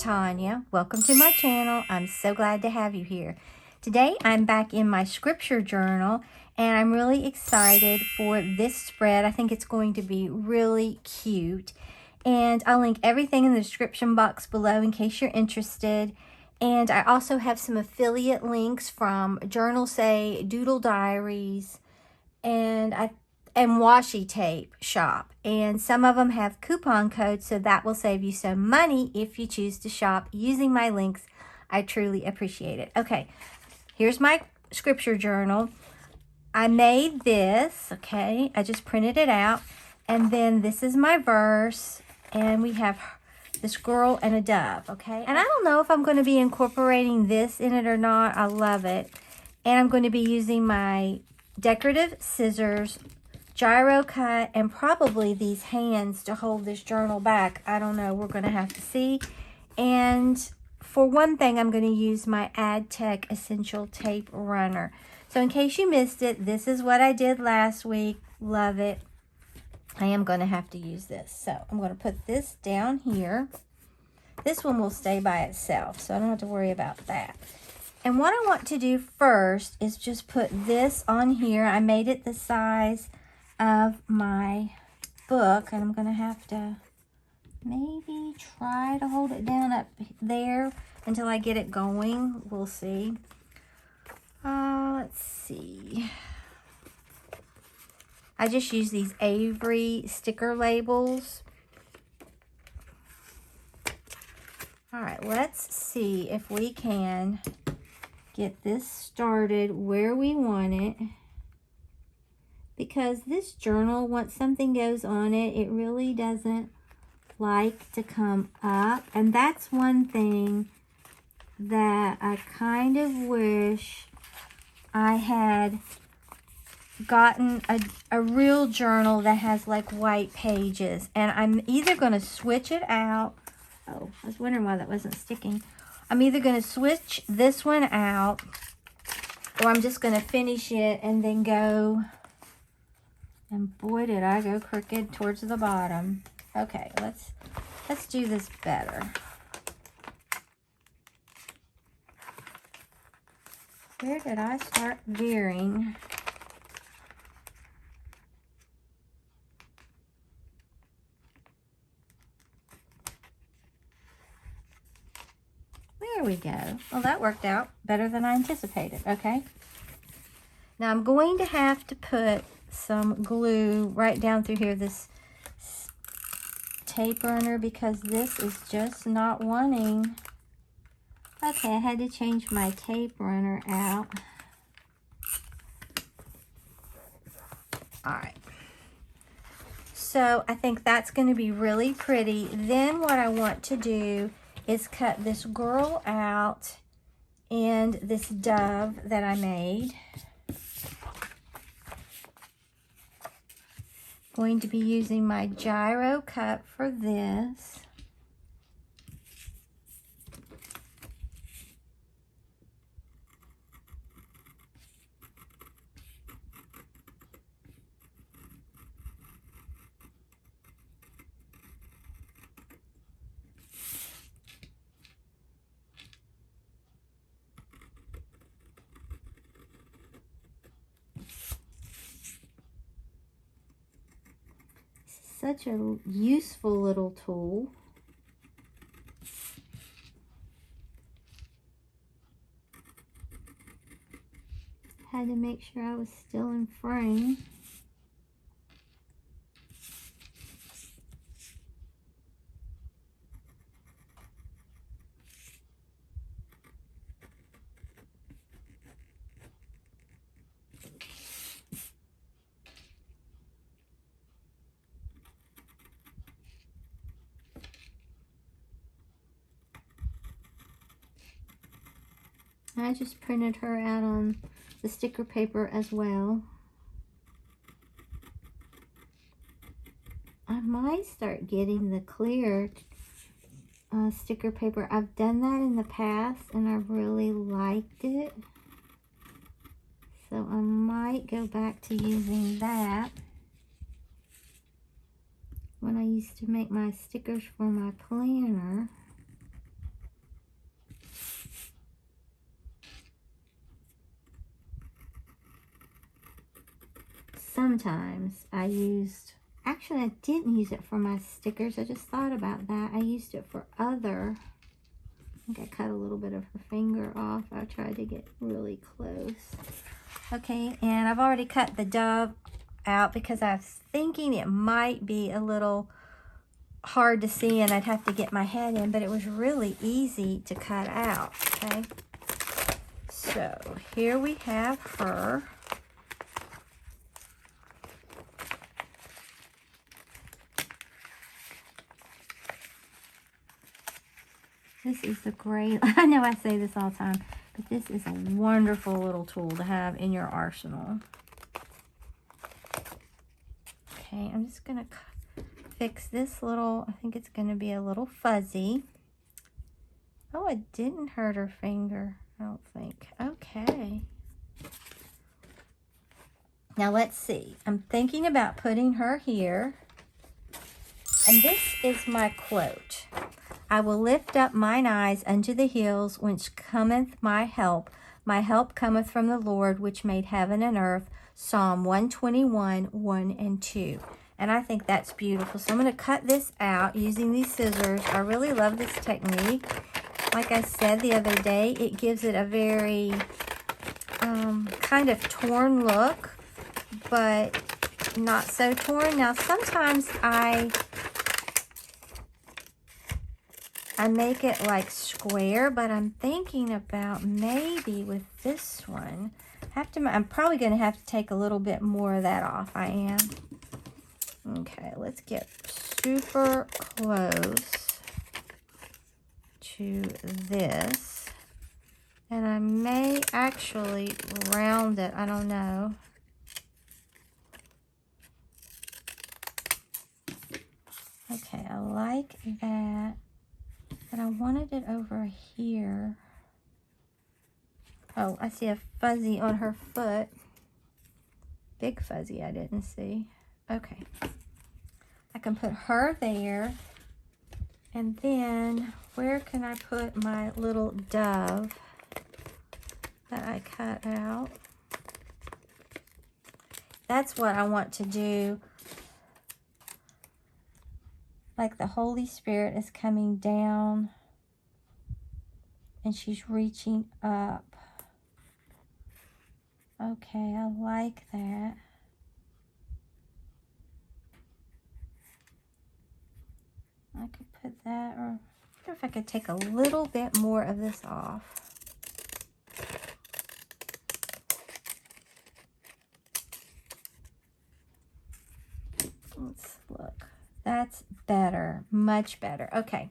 Tanya. Welcome to my channel. I'm so glad to have you here. Today I'm back in my scripture journal and I'm really excited for this spread. I think it's going to be really cute. And I'll link everything in the description box below in case you're interested. And I also have some affiliate links from JOURNALSAY, DOODLE Diaries, and WASHI tape shop. And some of them have coupon codes, so that will save you some money if you choose to shop using my links. I truly appreciate it. Okay, here's my scripture journal. I made this, okay? I just printed it out. And then this is my verse. And we have this girl and a dove, okay? And I don't know if I'm going to be incorporating this in it or not. I love it. And I'm going to be using my decorative scissors, gyro cut, and probably these hands to hold this journal back. I don't know. We're going to have to see. And for one thing, I'm going to use my AdTech Essential Tape Runner. So in case you missed it, this is what I did last week. Love it. I am going to have to use this. So I'm going to put this down here. This one will stay by itself, so I don't have to worry about that. And what I want to do first is just put this on here. I made it the size of my book, and I'm going to have to maybe try to hold it down up there until I get it going. We'll see. Let's see. I just use these Avery sticker labels. All right, let's see if we can get this started where we want it. Because this journal, once something goes on it, it really doesn't like to come up. And that's one thing that I kind of wish I had gotten a real journal that has like white pages. And I'm either going to switch it out. Oh, I was wondering why that wasn't sticking. I'm either going to switch this one out, or I'm just going to finish it and then go, and boy did I go crooked towards the bottom. Okay, let's do this better. Where did I start veering? There we go. Well, that worked out better than I anticipated. Okay. Now I'm going to have to put some glue right down through here, this tape runner, because this is just not wanting. Okay, I had to change my tape runner out. All right. So I think that's going to be really pretty. Then what I want to do is cut this girl out and this dove that I made. Going to be using my gyro cut for this. Such a useful little tool. Had to make sure I was still in frame. I just printed her out on the sticker paper as well. I might start getting the clear sticker paper. I've done that in the past and I really liked it. So I might go back to using that. When I used to make my stickers for my planner. sometimes I used, actually I didn't use it for my stickers. I just thought about that. I used it for other, I think I cut a little bit of her finger off. I tried to get really close. Okay, and I've already cut the dove out because I was thinking it might be a little hard to see and I'd have to get my head in, but it was really easy to cut out, okay? So here we have her. This is the great, I know I say this all the time, but this is a wonderful little tool to have in your arsenal. Okay, I'm just going to fix this little, I think it's going to be a little fuzzy. Oh, it didn't hurt her finger, I don't think. Okay. Now let's see. I'm thinking about putting her here. And this is my quote. I will lift up mine eyes unto the hills, whence cometh my help. My help cometh from the Lord, which made heaven and earth. Psalm 121, 1 and 2. And I think that's beautiful. So I'm going to cut this out using these scissors. I really love this technique. Like I said the other day, it gives it a very kind of torn look, but not so torn. Now, sometimes I make it like square, but I'm thinking about maybe with this one, I'm probably going to have to take a little bit more of that off. I am. Okay, let's get super close to this. And I may actually round it. I don't know. Okay, I like that. But I wanted it over here. Oh, I see a fuzzy on her foot. Big fuzzy I didn't see. Okay. I can put her there. And then, where can I put my little dove that I cut out? That's what I want to do. Like the Holy Spirit is coming down and she's reaching up. Okay, I like that. I could put that, or I wonder if I could take a little bit more of this off. Let's look. That's better, much better. Okay,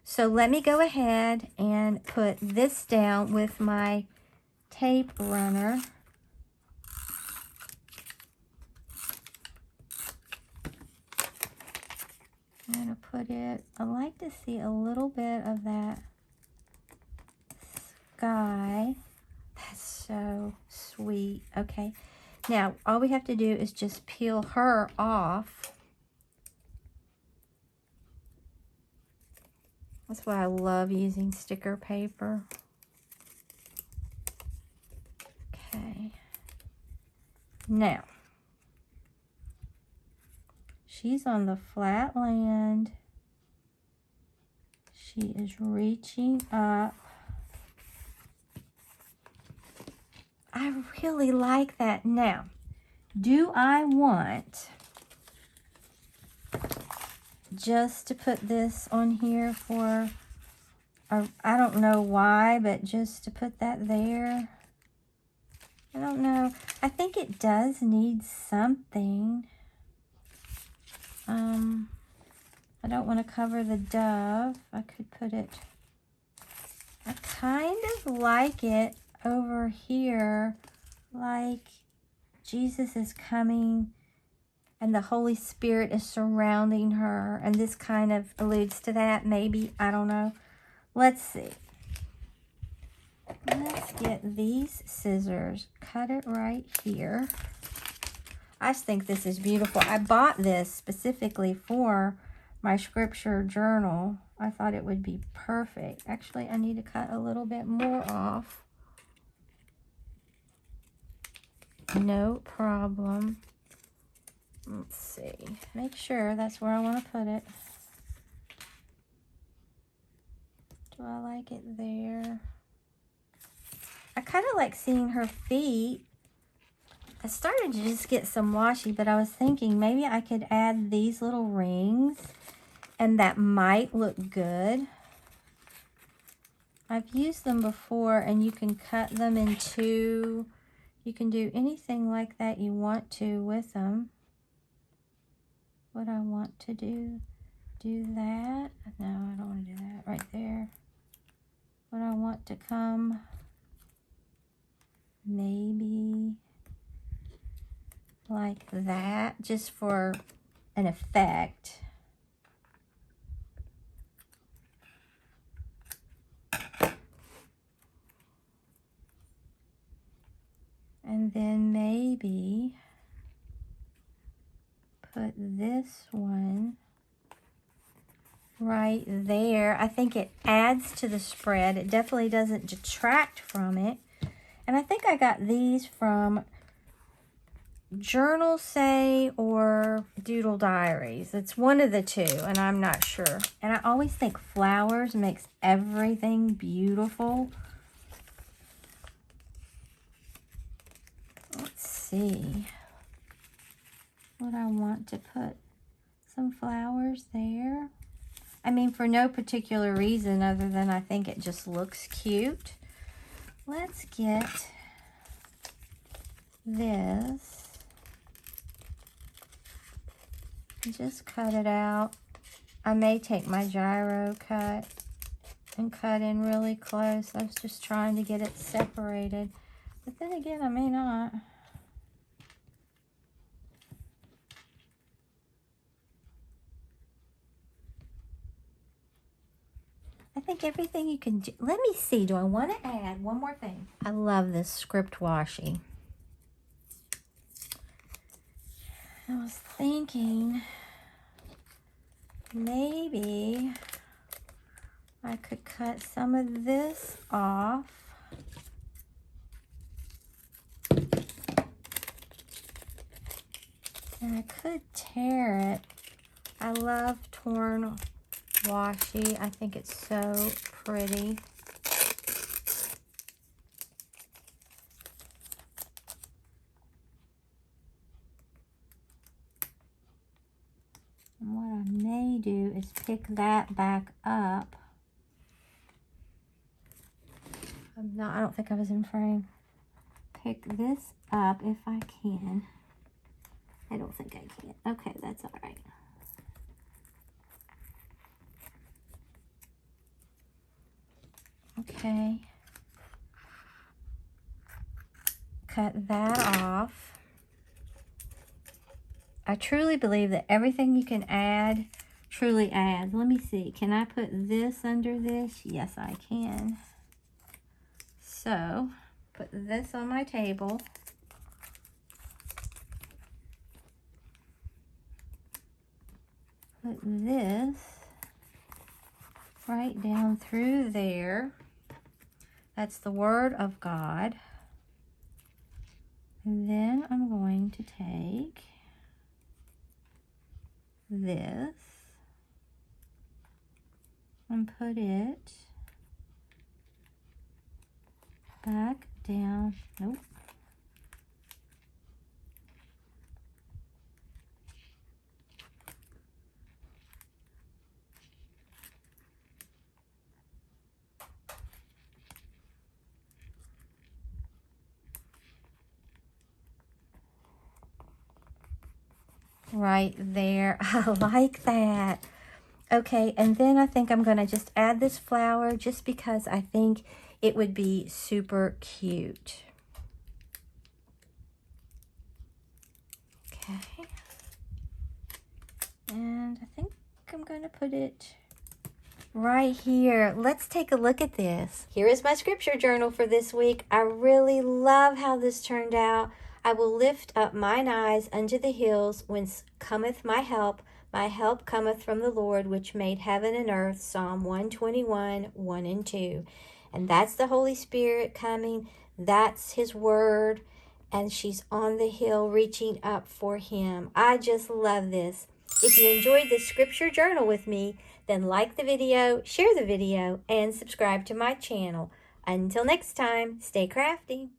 so let me go ahead and put this down with my tape runner. I'm going to put it, I like to see a little bit of that sky. That's so sweet. Okay, now all we have to do is just peel her off. That's why I love using sticker paper. Okay. Now, she's on the flat land. She is reaching up. I really like that. Now, do I want just to put this on here for, I don't know why, but just to put that there? I don't know. I think it does need something. I don't want to cover the dove. I could put it, I kind of like it over here, like Jesus is coming and the Holy Spirit is surrounding her, and this kind of alludes to that, maybe. I don't know. Let's see. Let's get these scissors, cut it right here. I just think this is beautiful. I bought this specifically for my scripture journal. I thought it would be perfect. Actually, I need to cut a little bit more off. No problem. Let's see. Make sure that's where I want to put it. Do I like it there? I kind of like seeing her feet. I started to just get some washi, but I was thinking maybe I could add these little rings, and that might look good. I've used them before, and you can cut them in two. You can do anything like that you want to with them. What I want to do that. No, I don't want to do that right there. What I want to come, maybe like that, just for an effect. And then maybe put this one right there. I think it adds to the spread. It definitely doesn't detract from it. And I think I got these from JOURNALSAY or Doodle Diaries. It's one of the two, and I'm not sure. And I always think flowers makes everything beautiful. Let's see what I want to put. Some flowers there. I mean, for no particular reason other than I think it just looks cute. Let's get this. Just cut it out. I may take my gyro cut and cut in really close. I was just trying to get it separated. But then again, I may not. I think everything you can do. Let me see. Do I want to add one more thing? I love this script washi. I was thinking maybe I could cut some of this off. And I could tear it. I love torn washi. I think it's so pretty. And what I may do is pick that back up. I don't think I was in frame. Pick this up if I can. I don't think I can. Okay, that's all right. Okay. Cut that off. I truly believe that everything you can add truly adds. Let me see. Can I put this under this? Yes, I can. So, put this on my table. Put this right down through there. That's the Word of God. And then I'm going to take this and put it back down. Nope. Right there. I like that. Okay, and then I think I'm going to just add this flower just because I think it would be super cute. Okay. And I think I'm going to put it right here. Let's take a look at this. Here is my scripture journal for this week. I really love how this turned out. I will lift up mine eyes unto the hills, whence cometh my help. My help cometh from the Lord, which made heaven and earth. Psalm 121, 1 and 2. And that's the Holy Spirit coming. That's His Word. and she's on the hill reaching up for him. I just love this. If you enjoyed this scripture journal with me, then like the video, share the video, and subscribe to my channel. Until next time, stay crafty.